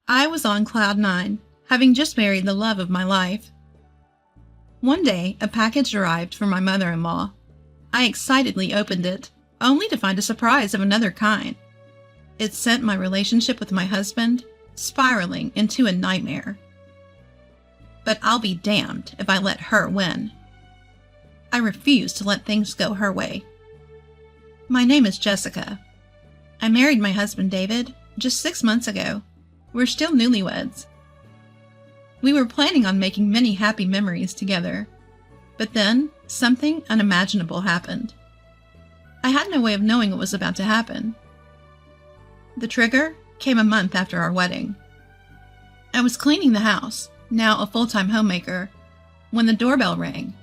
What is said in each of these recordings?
I was on cloud nine, having just married the love of my life. One day, a package arrived from my mother-in-law. I excitedly opened it, only to find a surprise of another kind. It sent my relationship with my husband spiraling into a nightmare. But I'll be damned if I let her win. I refuse to let things go her way. My name is Jessica. I married my husband David just 6 months ago. We're still newlyweds. We were planning on making many happy memories together, but then something unimaginable happened. I had no way of knowing what was about to happen. The trigger came a month after our wedding. I was cleaning the house, now a full-time homemaker, when the doorbell rang.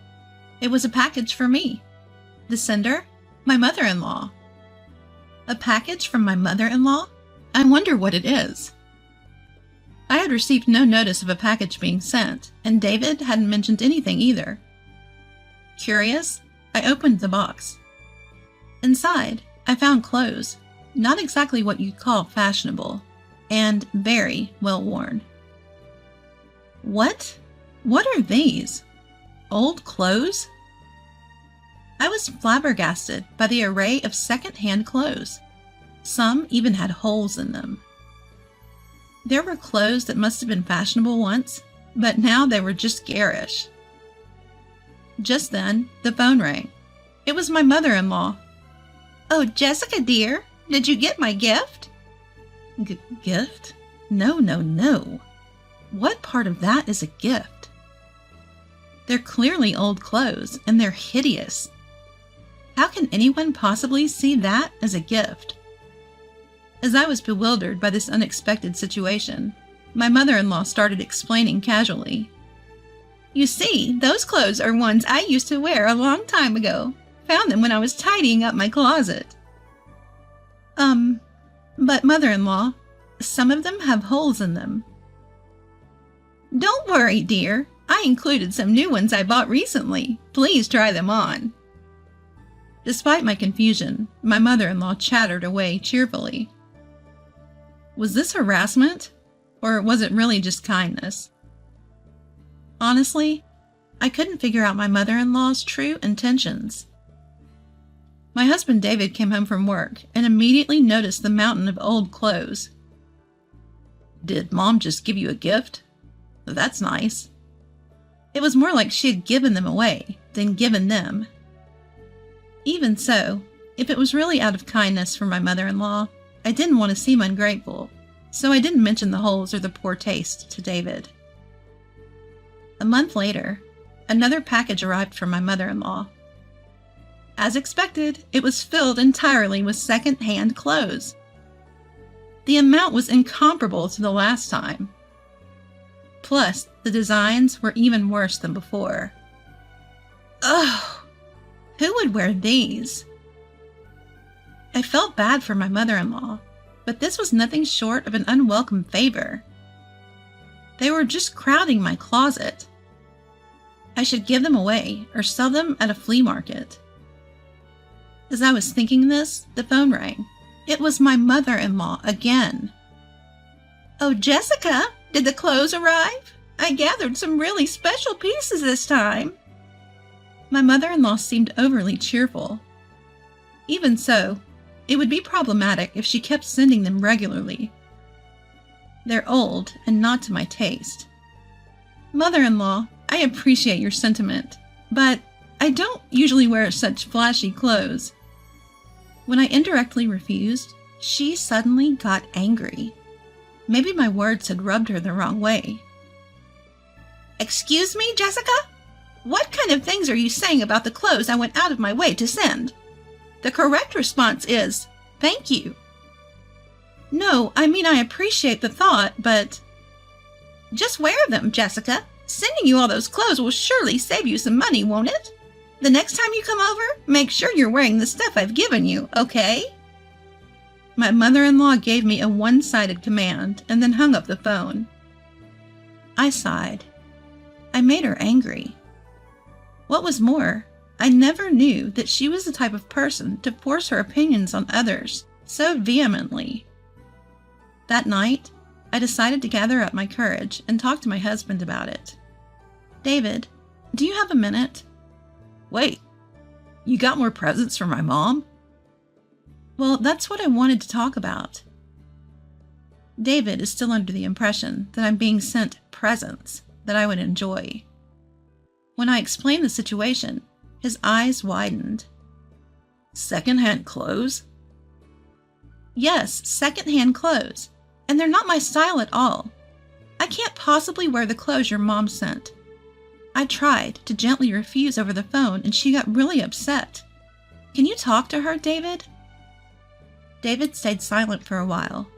It was a package for me. The sender? My mother-in-law. A package from my mother-in-law? I wonder what it is. I had received no notice of a package being sent, and David hadn't mentioned anything either. Curious, I opened the box. Inside, I found clothes, not exactly what you'd call fashionable, and very well worn. What? What are these? Old clothes? I was flabbergasted by the array of second-hand clothes. Some even had holes in them. There were clothes that must have been fashionable once, but now they were just garish. Just then, the phone rang. It was my mother-in-law. "Oh, Jessica, dear, did you get my gift?" Gift? No. What part of that is a gift? They're clearly old clothes, and they're hideous. How can anyone possibly see that as a gift? As I was bewildered by this unexpected situation, my mother-in-law started explaining casually. "You see, those clothes are ones I used to wear a long time ago. Found them when I was tidying up my closet." But mother-in-law, some of them have holes in them." "Don't worry, dear. I included some new ones I bought recently. Please try them on." Despite my confusion, my mother-in-law chattered away cheerfully. Was this harassment, or was it really just kindness? Honestly, I couldn't figure out my mother-in-law's true intentions. My husband David came home from work and immediately noticed the mountain of old clothes. "Did Mom just give you a gift? That's nice." It was more like she had given them away than given them. Even so, if it was really out of kindness for my mother-in-law, I didn't want to seem ungrateful, so I didn't mention the holes or the poor taste to David. A month later, another package arrived from my mother-in-law. As expected, it was filled entirely with second-hand clothes. The amount was incomparable to the last time. Plus, the designs were even worse than before. Ugh! Who would wear these? I felt bad for my mother-in-law, but this was nothing short of an unwelcome favor. They were just crowding my closet. I should give them away or sell them at a flea market. As I was thinking this, the phone rang. It was my mother-in-law again. "Oh, Jessica, did the clothes arrive? I gathered some really special pieces this time." My mother-in-law seemed overly cheerful. Even so, it would be problematic if she kept sending them regularly. They're old and not to my taste. "Mother-in-law, I appreciate your sentiment, but I don't usually wear such flashy clothes." When I indirectly refused, she suddenly got angry. Maybe my words had rubbed her the wrong way. "Excuse me, Jessica? What kind of things are you saying about the clothes I went out of my way to send? The correct response is, thank you." "No, I mean I appreciate the thought, but..." "Just wear them, Jessica. Sending you all those clothes will surely save you some money, won't it? The next time you come over, make sure you're wearing the stuff I've given you, okay?" My mother-in-law gave me a one-sided command and then hung up the phone. I sighed. I made her angry. What was more, I never knew that she was the type of person to force her opinions on others so vehemently. That night, I decided to gather up my courage and talk to my husband about it. David, do you have a minute? Wait, you got more presents for my mom? Well, that's what I wanted to talk about. David is still under the impression that I'm being sent presents that I would enjoy. When I explained the situation, his eyes widened. Second-hand clothes? Yes, second-hand clothes. And they're not my style at all. I can't possibly wear the clothes your mom sent. I tried to gently refuse over the phone and she got really upset. Can you talk to her, David? David stayed silent for a while.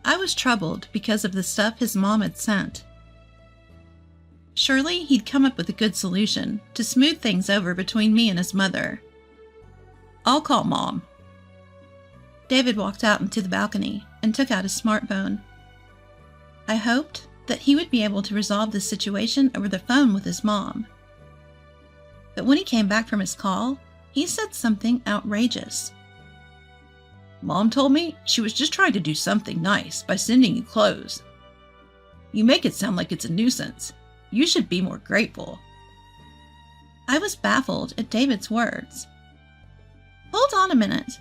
I was troubled because of the stuff his mom had sent. Surely he'd come up with a good solution to smooth things over between me and his mother. I'll call Mom. David walked out into the balcony and took out his smartphone. I hoped that he would be able to resolve this situation over the phone with his mom. But when he came back from his call, he said something outrageous. Mom told me she was just trying to do something nice by sending you clothes. You make it sound like it's a nuisance. You should be more grateful. I was baffled at David's words. Hold on a minute.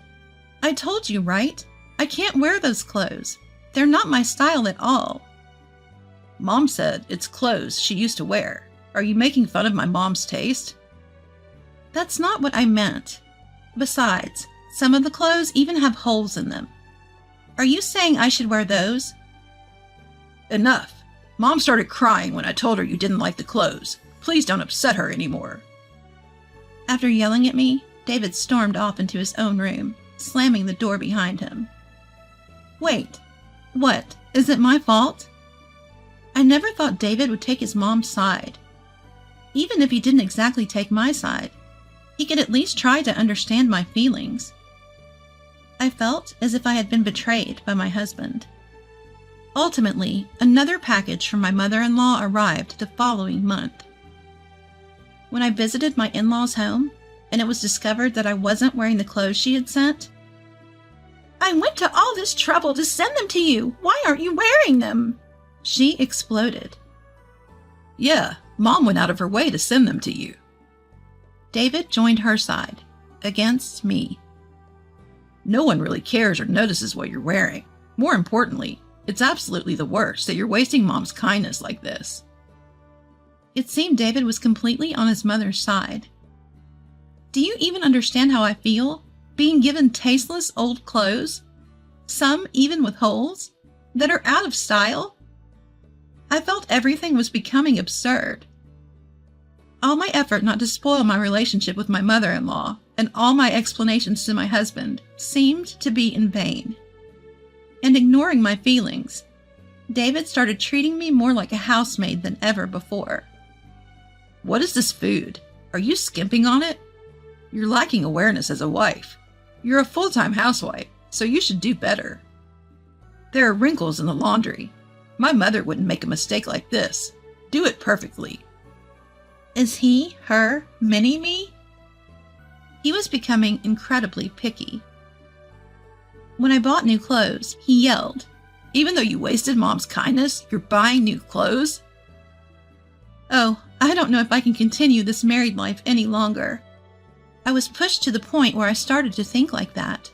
I told you, right? I can't wear those clothes. They're not my style at all. Mom said it's clothes she used to wear. Are you making fun of my mom's taste? That's not what I meant. Besides, some of the clothes even have holes in them. Are you saying I should wear those? Enough. Mom started crying when I told her you didn't like the clothes. Please don't upset her anymore. After yelling at me, David stormed off into his own room, slamming the door behind him. Wait, what? Is it my fault? I never thought David would take his mom's side. Even if he didn't exactly take my side, he could at least try to understand my feelings. I felt as if I had been betrayed by my husband. Ultimately, another package from my mother-in-law arrived the following month. When I visited my in-laws' home, and it was discovered that I wasn't wearing the clothes she had sent, I went to all this trouble to send them to you. Why aren't you wearing them? She exploded. Yeah, Mom went out of her way to send them to you. David joined her side, against me. No one really cares or notices what you're wearing. More importantly, it's absolutely the worst that you're wasting Mom's kindness like this. It seemed David was completely on his mother's side. Do you even understand how I feel, being given tasteless old clothes, some even with holes, that are out of style? I felt everything was becoming absurd. All my effort not to spoil my relationship with my mother-in-law and all my explanations to my husband seemed to be in vain. And ignoring my feelings, David started treating me more like a housemaid than ever before. What is this food? Are you skimping on it? You're lacking awareness as a wife. You're a full-time housewife, so you should do better. There are wrinkles in the laundry. My mother wouldn't make a mistake like this. Do it perfectly. Is he, her, mini-me? He was becoming incredibly picky. When I bought new clothes, he yelled, Even though you wasted Mom's kindness, you're buying new clothes? Oh, I don't know if I can continue this married life any longer. I was pushed to the point where I started to think like that.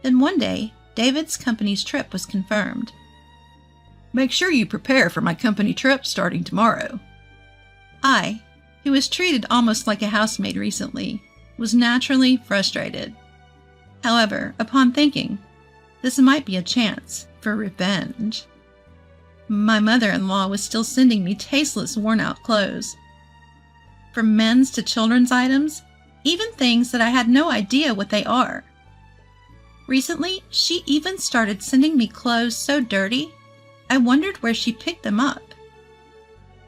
Then one day, David's company's trip was confirmed. Make sure you prepare for my company trip starting tomorrow. I, who was treated almost like a housemaid recently, was naturally frustrated. However, upon thinking, this might be a chance for revenge. My mother-in-law was still sending me tasteless, worn-out clothes. From men's to children's items, even things that I had no idea what they are. Recently, she even started sending me clothes so dirty, I wondered where she picked them up.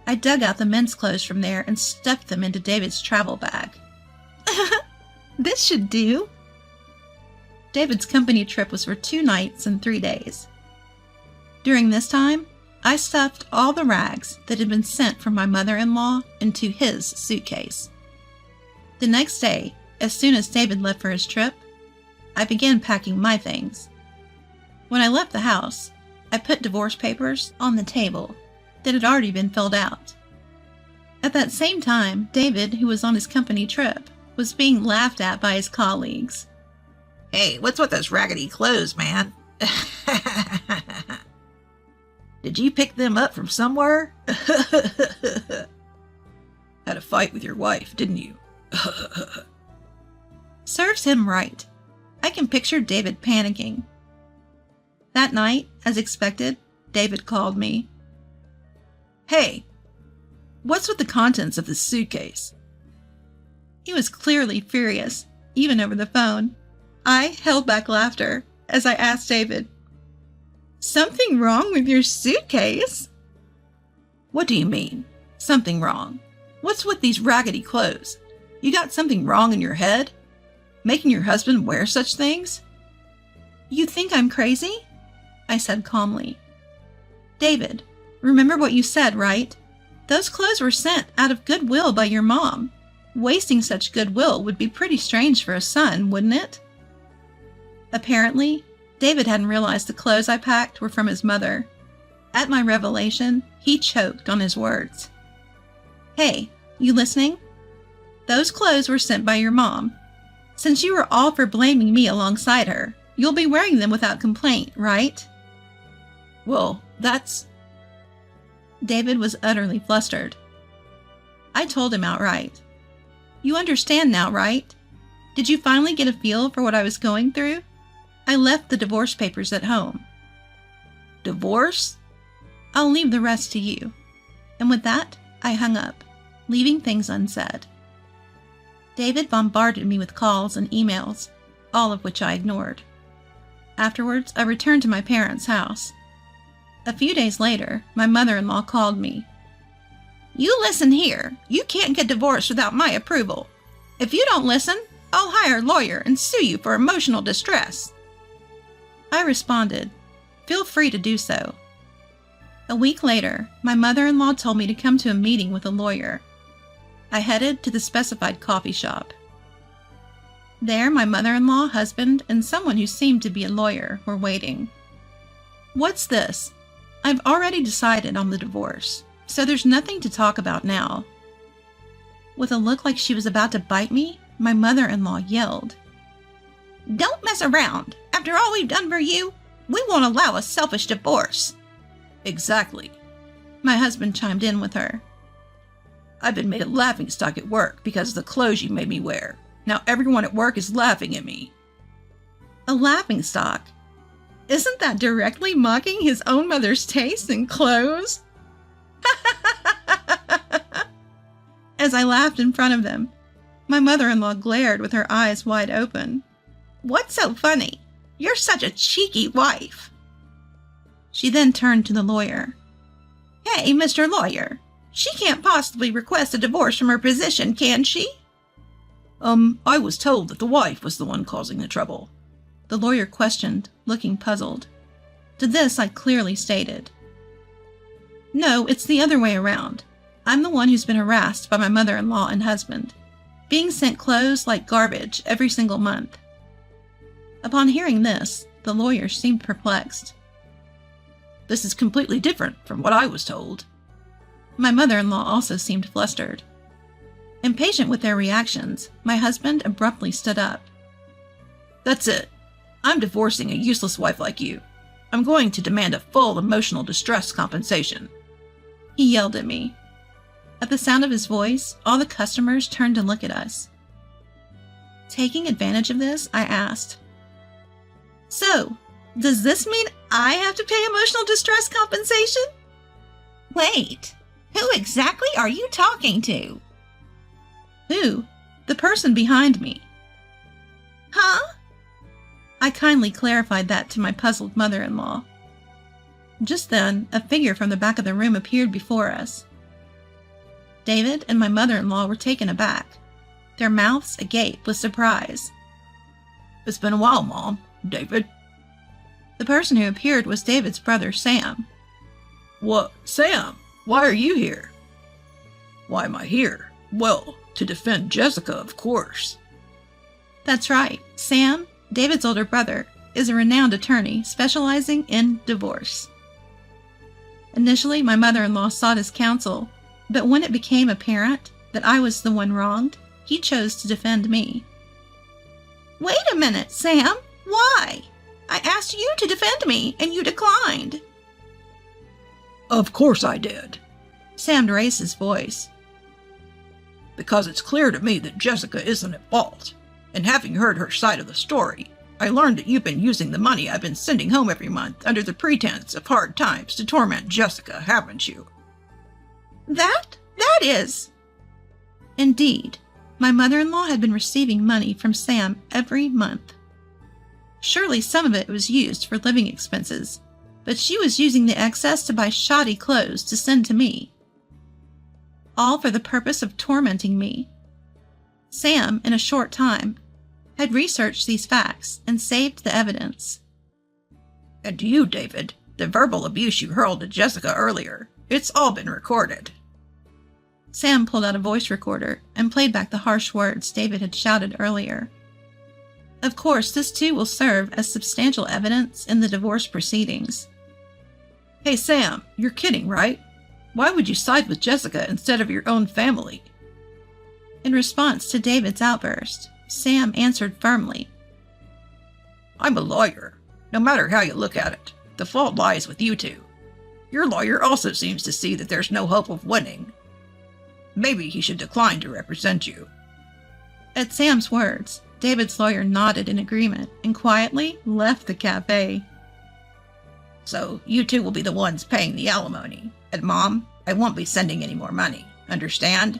I dug out the men's clothes from there and stuffed them into David's travel bag. This should do. David's company trip was for 2 nights and 3 days. During this time, I stuffed all the rags that had been sent from my mother-in-law into his suitcase. The next day, as soon as David left for his trip, I began packing my things. When I left the house, I put divorce papers on the table that had already been filled out. At that same time, David, who was on his company trip, was being laughed at by his colleagues. Hey, what's with those raggedy clothes, man? Did you pick them up from somewhere? Had a fight with your wife, didn't you? Serves him right. I can picture David panicking. That night, as expected, David called me. Hey, what's with the contents of this suitcase? He was clearly furious, even over the phone. I held back laughter as I asked David, "Something wrong with your suitcase?" What do you mean, something wrong? What's with these raggedy clothes? You got something wrong in your head? Making your husband wear such things? You think I'm crazy? I said calmly. David, remember what you said, right? Those clothes were sent out of goodwill by your mom. Wasting such goodwill would be pretty strange for a son, wouldn't it? Apparently, David hadn't realized the clothes I packed were from his mother. At my revelation, he choked on his words. Hey, you listening? Those clothes were sent by your mom. Since you were all for blaming me alongside her, you'll be wearing them without complaint, right? Well, that's... David was utterly flustered. I told him outright. You understand now, right? Did you finally get a feel for what I was going through? I left the divorce papers at home. Divorce? I'll leave the rest to you. And with that, I hung up, leaving things unsaid. David bombarded me with calls and emails, all of which I ignored. Afterwards, I returned to my parents' house. A few days later, my mother-in-law called me. You listen here. You can't get divorced without my approval. If you don't listen, I'll hire a lawyer and sue you for emotional distress. I responded, feel free to do so. A week later, my mother-in-law told me to come to a meeting with a lawyer. I headed to the specified coffee shop. There, my mother-in-law, husband, and someone who seemed to be a lawyer were waiting. What's this? I've already decided on the divorce, so there's nothing to talk about now. With a look like she was about to bite me, my mother-in-law yelled, Don't mess around! After all we've done for you, we won't allow a selfish divorce. Exactly. My husband chimed in with her. I've been made a laughingstock at work because of the clothes you made me wear. Now everyone at work is laughing at me. A laughingstock? Isn't that directly mocking his own mother's taste in clothes? As I laughed in front of them, my mother-in-law glared with her eyes wide open. What's so funny? You're such a cheeky wife. She then turned to the lawyer. Hey, Mr. Lawyer, she can't possibly request a divorce from her position, can she? I was told that the wife was the one causing the trouble. The lawyer questioned, looking puzzled. To this I clearly stated. No, it's the other way around. I'm the one who's been harassed by my mother-in-law and husband, being sent clothes like garbage every single month. Upon hearing this, the lawyer seemed perplexed. This is completely different from what I was told. My mother-in-law also seemed flustered. Impatient with their reactions, my husband abruptly stood up. That's it. I'm divorcing a useless wife like you. I'm going to demand a full emotional distress compensation. He yelled at me. At the sound of his voice, all the customers turned to look at us. Taking advantage of this, I asked, So, does this mean I have to pay emotional distress compensation? Wait, who exactly are you talking to? Who? The person behind me. Huh? I kindly clarified that to my puzzled mother-in-law. Just then, a figure from the back of the room appeared before us. David and my mother-in-law were taken aback, their mouths agape with surprise. It's been a while, Mom. David? The person who appeared was David's brother, Sam. What, Sam? Why are you here? Why am I here? Well, to defend Jessica, of course. That's right. Sam, David's older brother, is a renowned attorney specializing in divorce. Initially, my mother-in-law sought his counsel, but when it became apparent that I was the one wronged, he chose to defend me. "Wait a minute, Sam. Why? I asked you to defend me, and you declined." Of course I did. Sam raised his voice. Because it's clear to me that Jessica isn't at fault. And having heard her side of the story, I learned that you've been using the money I've been sending home every month under the pretense of hard times to torment Jessica, haven't you? That is. Indeed, my mother-in-law had been receiving money from Sam every month. Surely some of it was used for living expenses, but she was using the excess to buy shoddy clothes to send to me. All for the purpose of tormenting me. Sam, in a short time, had researched these facts and saved the evidence. And to you, David, the verbal abuse you hurled at Jessica earlier, it's all been recorded. Sam pulled out a voice recorder and played back the harsh words David had shouted earlier. Of course, this too will serve as substantial evidence in the divorce proceedings. Hey, Sam, you're kidding, right? Why would you side with Jessica instead of your own family? In response to David's outburst, Sam answered firmly. I'm a lawyer. No matter how you look at it, the fault lies with you two. Your lawyer also seems to see that there's no hope of winning. Maybe he should decline to represent you. At Sam's words, David's lawyer nodded in agreement and quietly left the cafe. So you two will be the ones paying the alimony. And Mom, I won't be sending any more money. Understand?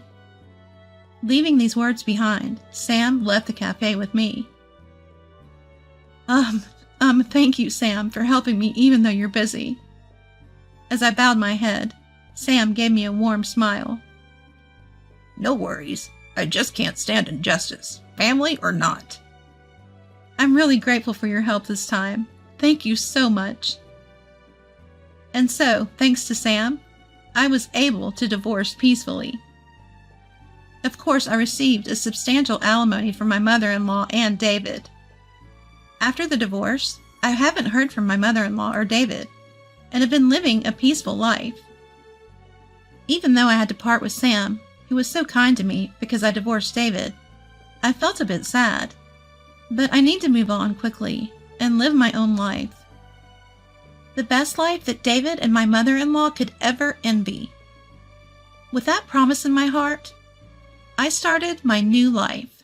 Leaving these words behind, Sam left the cafe with me. Thank you, Sam, for helping me even though you're busy. As I bowed my head, Sam gave me a warm smile. No worries. I just can't stand injustice, family or not. I'm really grateful for your help this time. Thank you so much. And so, thanks to Sam, I was able to divorce peacefully. Of course, I received a substantial alimony from my mother-in-law and David. After the divorce, I haven't heard from my mother-in-law or David, and have been living a peaceful life. Even though I had to part with Sam, who was so kind to me because I divorced David, I felt a bit sad. But I need to move on quickly and live my own life. The best life that David and my mother-in-law could ever envy. With that promise in my heart, I started my new life.